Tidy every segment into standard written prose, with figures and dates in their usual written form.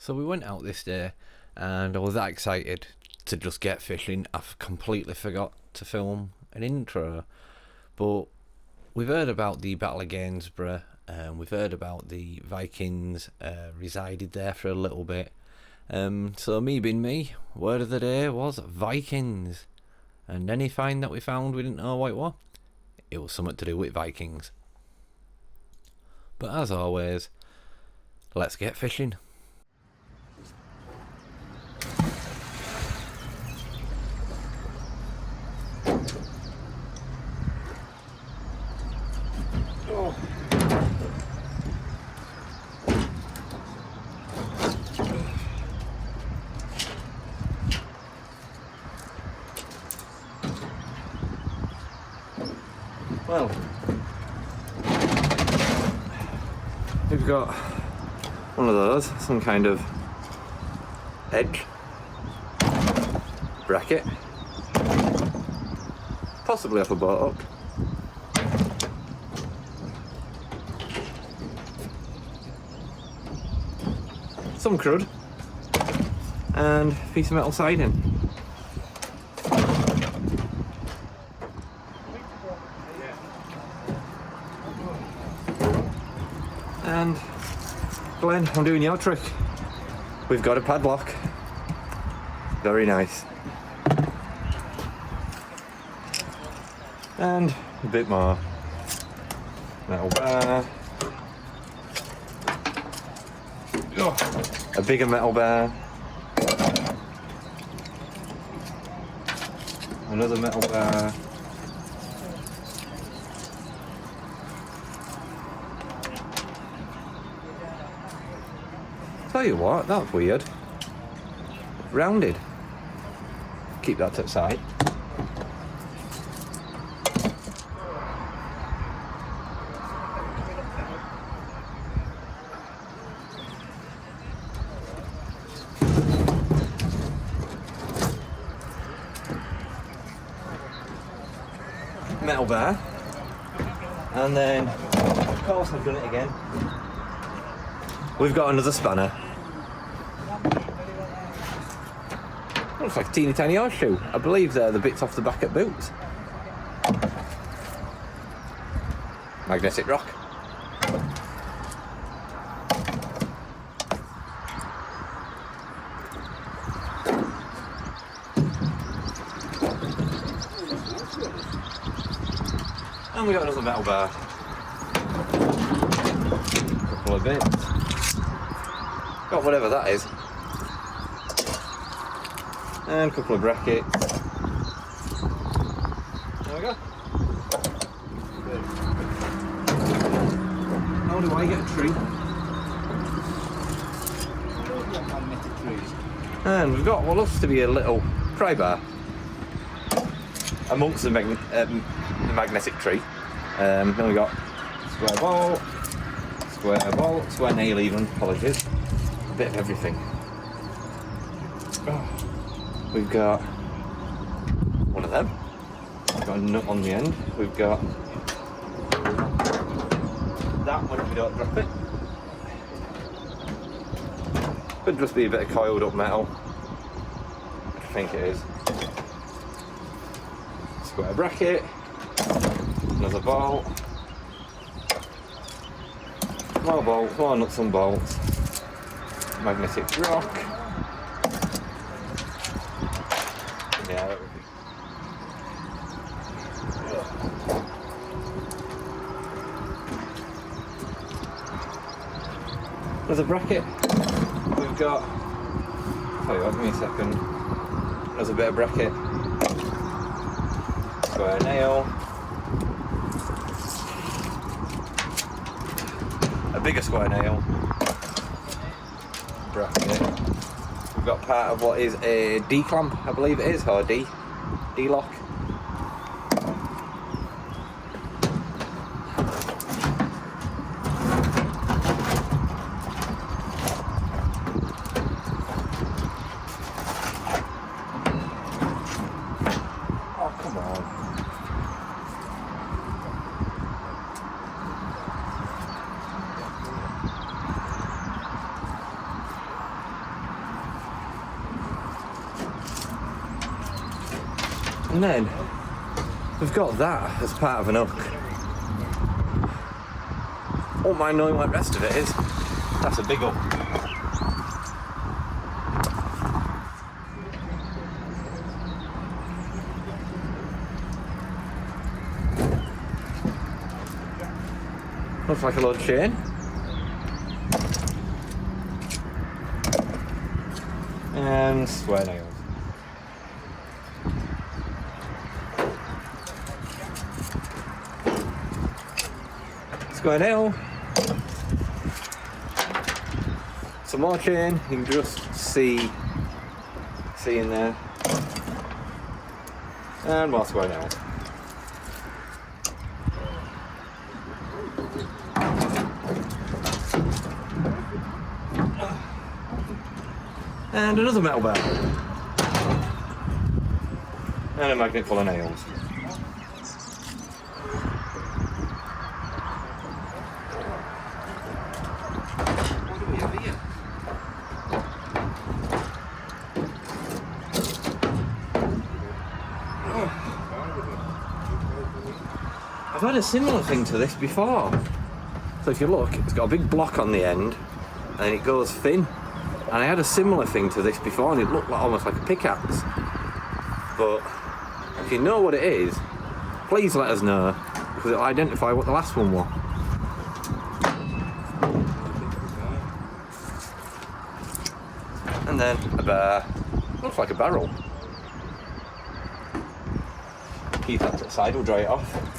So we went out this day and I was that excited to just get fishing. I completely forgot to film an intro, but we've heard about the Battle of Gainsborough, and we've heard about the Vikings resided there for a little bit. So me being me, word of the day was Vikings. And any find that we found, we didn't know what it was. It was something to do with Vikings. But as always, let's get fishing. Well, we've got one of those, some kind of edge, bracket, possibly off a boat hook. Some crud, and a piece of metal siding. And Glenn, I'm doing your trick. We've got a padlock. Very nice. And a bit more metal bar. A bigger metal bar. Another metal bar. Tell you what, that's weird. Rounded. Keep that to the side. Metal bar. And then, of course I've done it again. We've got another spanner. Looks like a teeny tiny horseshoe. I believe they're the bits off the back of boots. Magnetic rock. And we got another metal bar. Couple of bits. Got whatever that is. And a couple of brackets. There we go. How do I get a tree? And we've got what looks to be a little pry bar amongst the magnetic tree. Then we got square bolt, square nail even, apologies. A bit of everything. We've got one of them. We've got a nut on the end. We've got that one if we don't drop it. Could just be a bit of coiled up metal. I think it is. Square bracket. Another bolt. More bolts, more nuts and bolts. Magnetic rock. Yeah, that would be. There's a bracket. We've got. Tell you what, give me a second. There's a bit of bracket. Square nail. A bigger square nail. Bracket. We've got part of what is a D clamp, I believe it is, or D lock. Oh, come on. And then we've got that as part of an hook. Won't mind knowing what the rest of it is. That's a big hook. Looks like a load chain. And square nails. Square nail. Some more chain. You can just see in there. And more square nails. And another metal bell. And a magnet full of nails. I've had a similar thing to this before. So if you look, it's got a big block on the end and it goes thin. And I had a similar thing to this before and it looked like, almost like a pickaxe. But if you know what it is, please let us know, because it'll identify what the last one was. And then a bear. Looks like a barrel. Keep that to the side, we'll dry it off.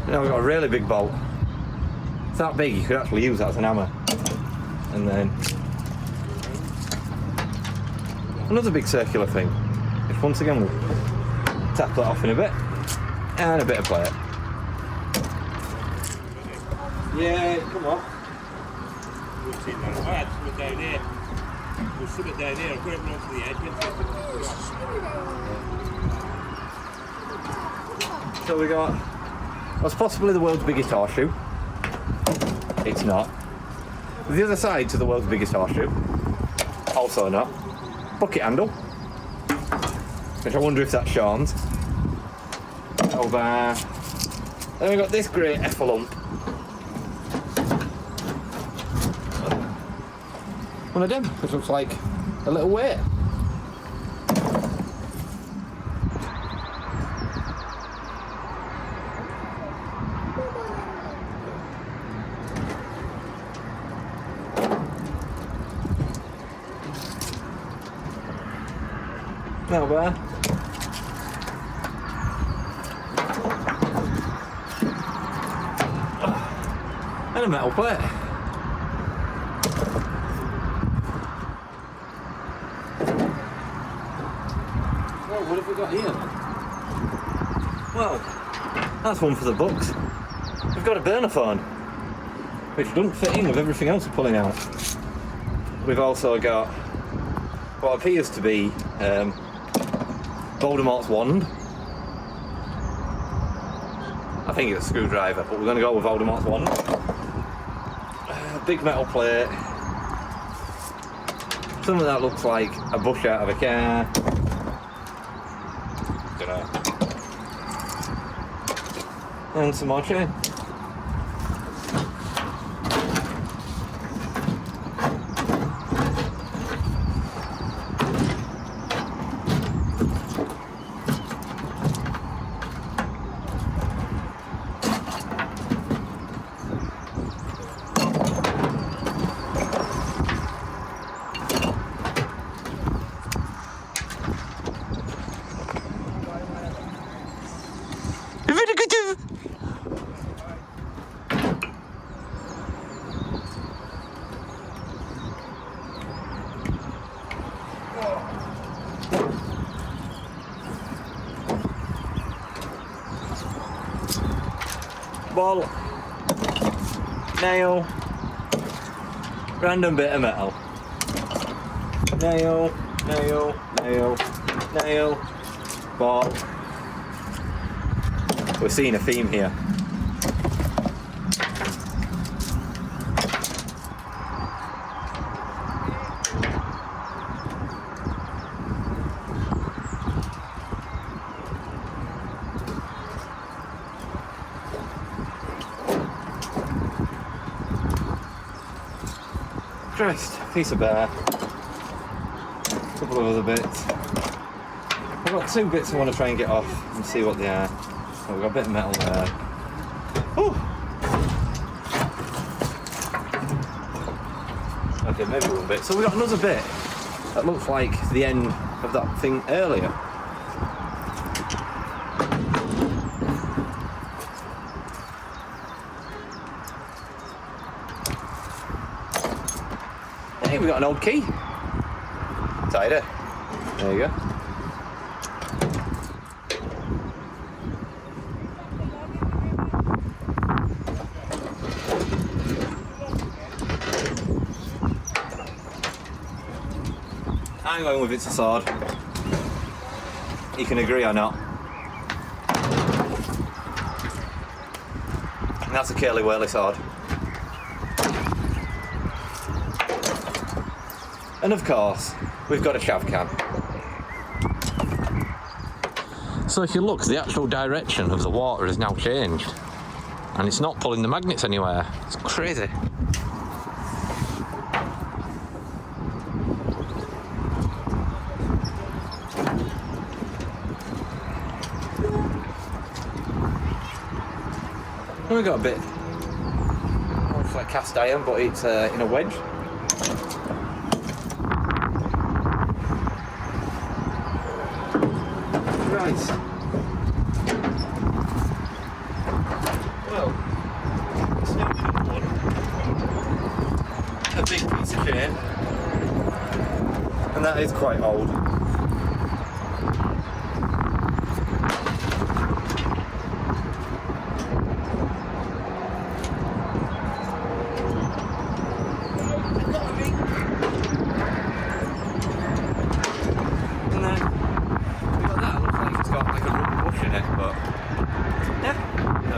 Now we've got a really big bolt. It's that big you could actually use that as an hammer. And then another big circular thing. If once again we'll tap that off in a bit. And a bit of plate. Yeah, come on. We've seen that. I had something down here. There's something down here. I've got it run to the edge. So we got what's possibly the world's biggest horseshoe. It's not. The other side to the world's biggest horseshoe. Also not. Bucket handle. Which I wonder if that's Sean's. Over. Then we got this great effalump. One of them, which looks like a little weight. Metal bar. And a metal plate. Well, what have we got here? Well, that's one for the books. We've got a burner phone, which doesn't fit in with everything else we're pulling out. We've also got what appears to be Voldemort's wand. I think it's a screwdriver, but we're going to go with Voldemort's wand. Big metal plate. Something that looks like a bush out of a car. Dunno. And some more chain. Ball, nail, random bit of metal, nail, nail, nail, nail, ball, We're seeing a theme here. Christ, piece of bear. A couple of other bits. I've got 2 bits I want to try and get off and see what they are. So we've got a bit of metal there. Ooh. Okay, maybe 1 bit. So we've got another bit that looks like the end of that thing earlier. Hey, we got an old key. Tighter. There you go. I'm going with it's a sword. You can agree or not. And that's a curly whirly sword. And of course, we've got a chav can. So if you look, the actual direction of the water has now changed. And it's not pulling the magnets anywhere. It's crazy. We've got a bit, looks like cast iron, but it's in a wedge. Right. Well, it's now been one. A big piece of chain, and that is quite old.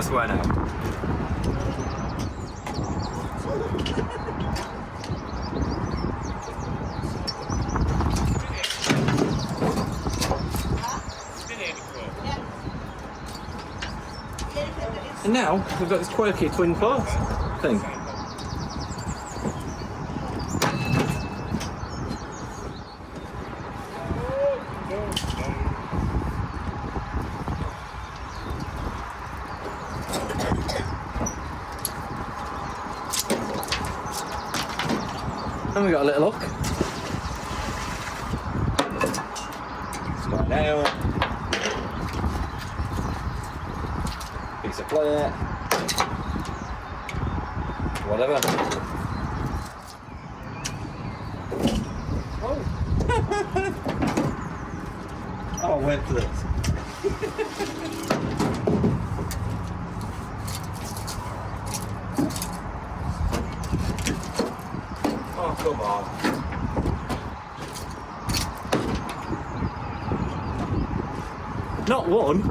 Square now. And now we've got this quirky twin post thing. And we got a little hook. Square nail. Piece of plate. Whatever. Oh! Oh, wait for this. Oh, come on. Not 1,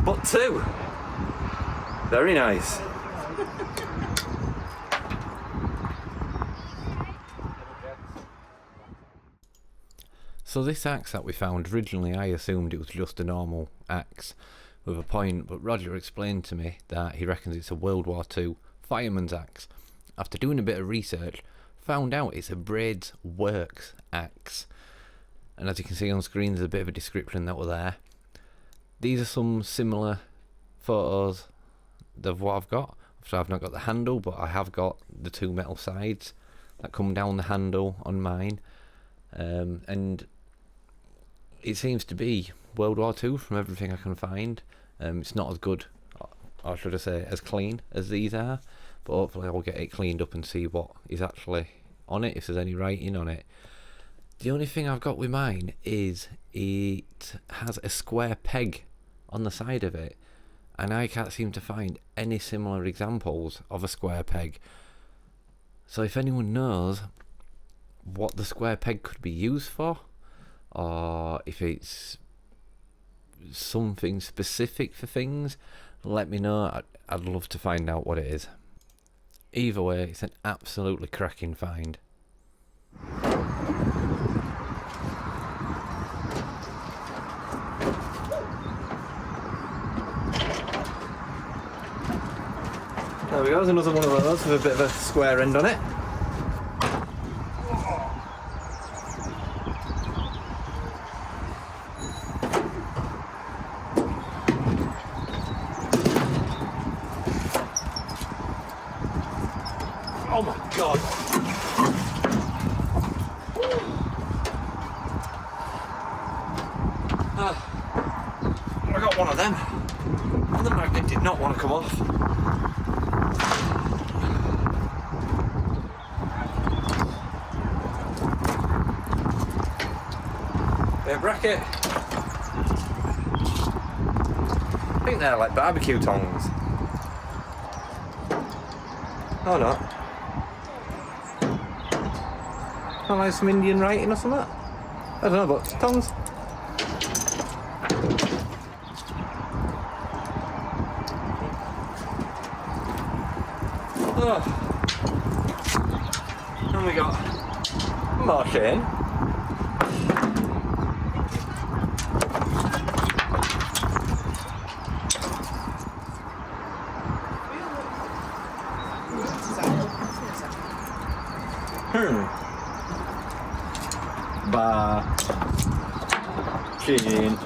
but 2. Very nice. So this axe that we found, originally I assumed it was just a normal axe with a point, but Roger explained to me that he reckons it's a World War II fireman's axe. After doing a bit of research, found out it's a Braid's Works axe. And as you can see on screen, there's a bit of a description that were there. These are some similar photos of what I've got. So I've not got the handle, but I have got the 2 metal sides that come down the handle on mine. And it seems to be World War II from everything I can find. It's not as good, or should I say, as clean as these are, but hopefully I'll get it cleaned up and see what is actually on it, if there's any writing on it. The only thing I've got with mine is it has a square peg on the side of it, and I can't seem to find any similar examples of a square peg. So if anyone knows what the square peg could be used for, or if it's something specific for things, let me know. I'd love to find out what it is. Either way, it's an absolutely cracking find. There we go, there's another one of those with a bit of a square end on it. Oh my god! I got one of them, and the magnet did not want to come off. Bracket. I think they're like barbecue tongs. Oh no. Not like some Indian writing or something? I don't know, but tongs. Oh. And we got more chain. Bar, chain,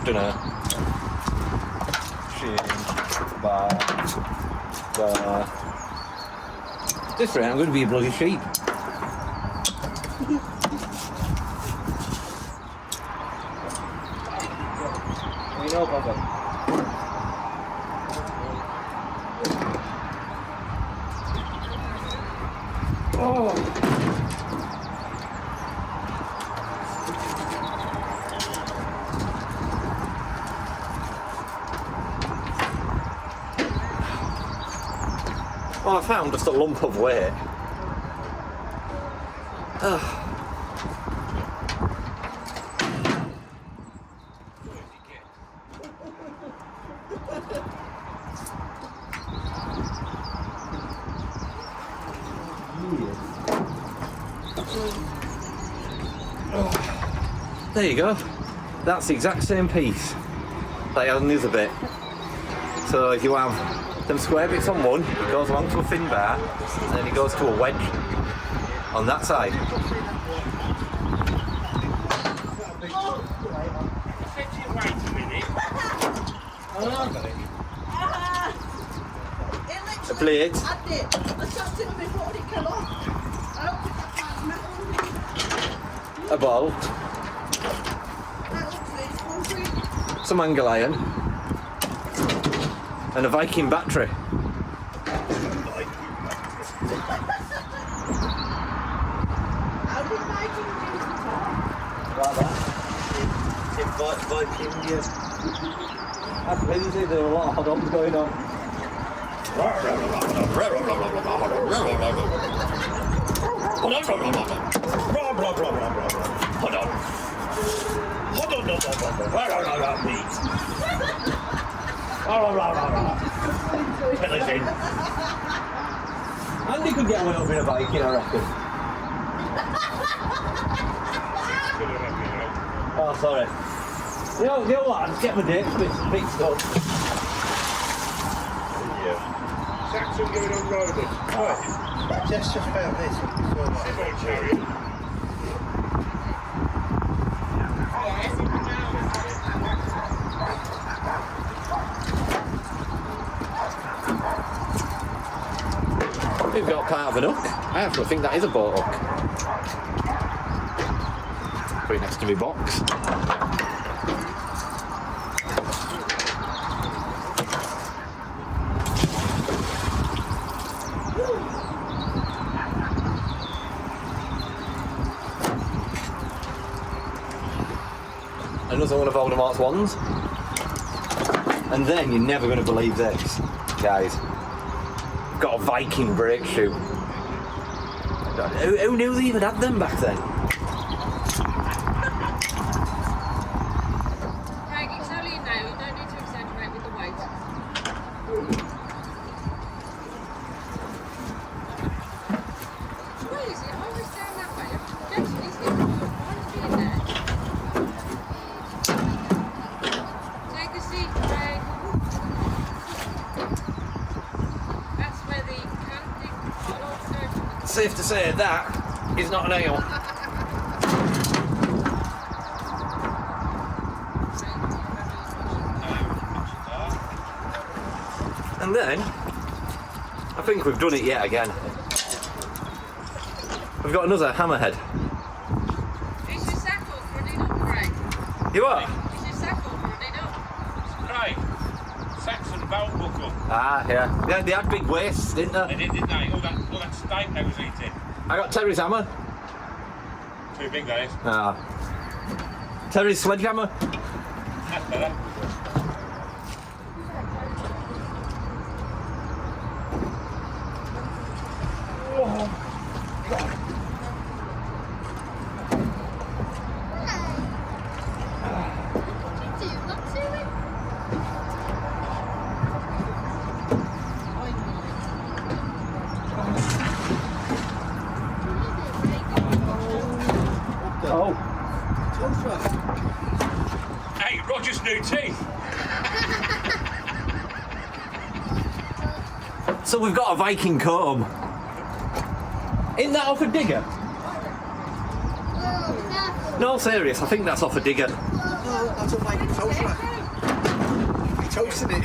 dunno, chain, bar. This rate I'm going to be a bloody sheep. You know, Papa. Oh. Well, I found just a lump of weight. There you go. That's the exact same piece that on the other bit. So if you have them square bits on one, it goes along to a thin bar, and then it goes to a wedge on that side. A plate. A ball. Some angle iron. And a Viking battery. Viking, yes. That's crazy, there are a lot of hot-ons going on. Andy could get away over in a Viking, I reckon. Oh, sorry. You know what? I just get my dates mixed up. Yeah. Saxon going on roaded. Right. Just found this. Simon chariot. We've got part of an hook. I actually think that is a boat hook. Put it next to my box. Another one of Voldemort's wands. And then you're never going to believe this, guys. Got a Viking brake shoe. Who knew they even had them back then? Craig, it's only now. You don't need to exaggerate with the weight. Where is it? Always down that way. Jackson, is it? Why is it in there? Take a seat, Craig. That's where the canting bottles go from. Safe to say that is not an ale. And then, I think we've done it yet again. We've got another hammerhead. Is your sack up running up, Craig? You what? Is your sack up running up? Right. Saxon belt buckle. Ah, yeah. They had big waists, didn't They they? did, didn't they? All that steak they was eating. I got Terry's hammer. Too big, that is. Ah. Terry's sledgehammer. That's better. Oh. Hey, Roger's new teeth. So we've got a Viking comb. Isn't that off a digger? No, serious, I think that's off a digger. No, that's what Mike toast like. He toasted it.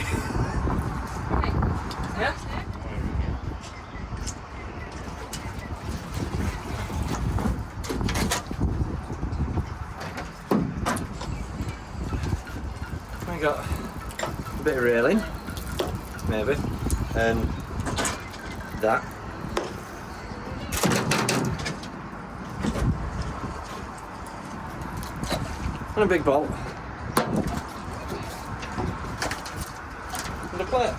Yeah? We got a bit of railing, maybe, and that. And a big bolt. And a plate.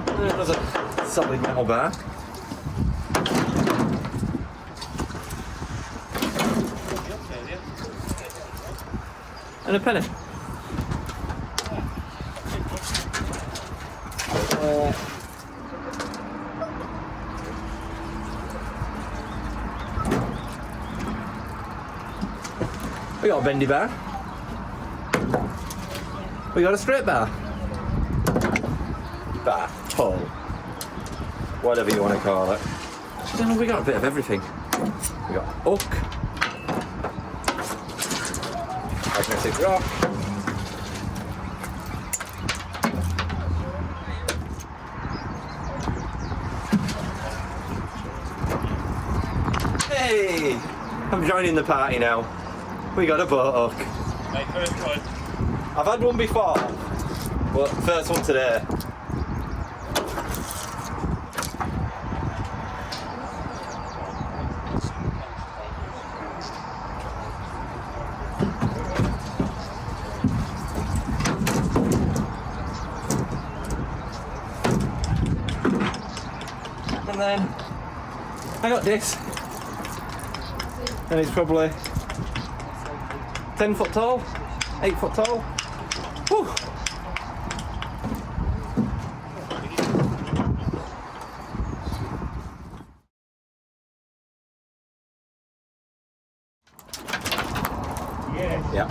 And another solid metal bar. And a penny. We got a bendy bar. We got a straight bar. Bar, pole, whatever you want to call it. I don't know, we got a bit of everything. We got hook, magnetic rock, hey, I'm joining the party now. We got a boat hook. Hey, first one. I've had one before, but first one today. And then I got this, and it's probably 10 foot tall, 8 foot tall. Whew. Yeah.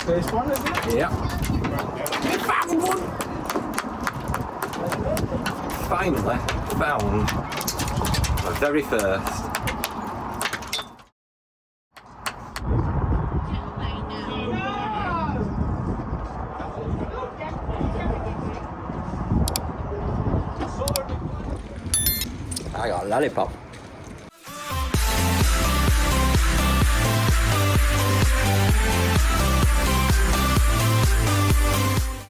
First one, isn't it? Yeah. Found one! Finally found my very first. I got a lollipop.